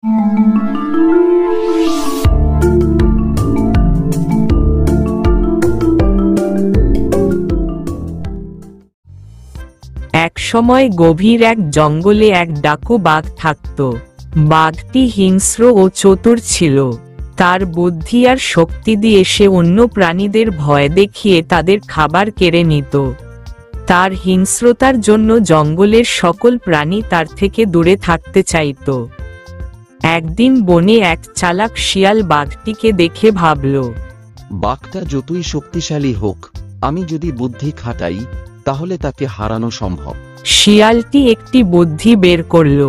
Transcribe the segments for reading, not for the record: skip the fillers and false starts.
এক সময় গভীর এক জঙ্গলে এক ডাকু বাঘ থাকত। বাঘটি হিংস্র ও চতুর ছিল। তার বুদ্ধি আর শক্তি দিয়ে সে অন্য প্রাণীদের ভয় দেখিয়ে তাদের খাবার কেড়ে নিত। তার হিংস্রতার জন্য জঙ্গলের সকল প্রাণী তার থেকে দূরে থাকতে চাইত। একদিন বনে এক চালাক শিয়াল বাঘটিকে দেখে ভাবল, বাঘটা যতই শক্তিশালী হোক, আমি যদি বুদ্ধি খাটাই তাহলে তাকে হারানো সম্ভব। শিয়ালটি একটি বুদ্ধি বের করল।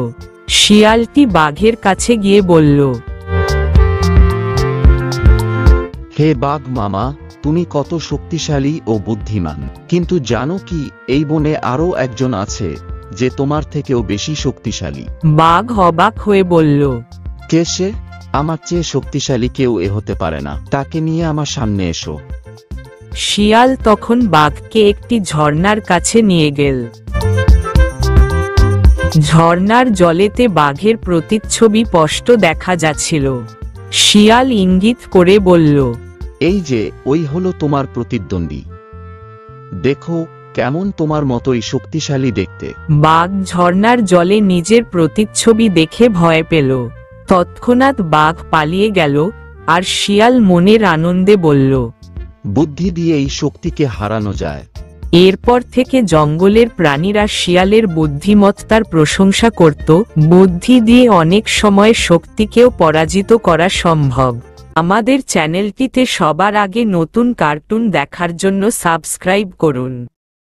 শিয়ালটি বাঘের কাছে গিয়ে বলল, হে বাঘ মামা, তুমি কত শক্তিশালী ও বুদ্ধিমান, কিন্তু জানো কি এই বনে আরো একজন আছে যে তোমার থেকেও বেশি শক্তিশালী। বাঘ অবাক হয়ে বলল, কে সে? আমার চেয়ে শক্তিশালী কেউ এ হতে পারে না, তাকে নিয়ে আমার সামনে এসো। শিয়াল তখন বাঘকে একটি ঝর্ণার কাছে নিয়ে গেল। ঝর্ণার জলেতে বাঘের প্রতিচ্ছবি স্পষ্ট দেখা যাচ্ছিল। শিয়াল ইঙ্গিত করে বলল, এই যে ওই হলো তোমার প্রতিদ্বন্দ্বী, দেখো কেমন তোমার মতোই শক্তিশালী দেখতে। বাঘ ঝর্ণার জলে নিজের প্রতিচ্ছবি দেখে ভয় পেল। তৎক্ষণাৎ বাঘ পালিয়ে গেল, আর শিয়াল মনের আনন্দে বলল, বুদ্ধি দিয়ে এই শক্তিকে হারানো যায়। এরপর থেকে জঙ্গলের প্রাণীরা শিয়ালের বুদ্ধিমত্তার প্রশংসা করত। বুদ্ধি দিয়ে অনেক সময় শক্তিকেও পরাজিত করা সম্ভব। আমাদের চ্যানেলটিতে সবার আগে নতুন কার্টুন দেখার জন্য সাবস্ক্রাইব করুন।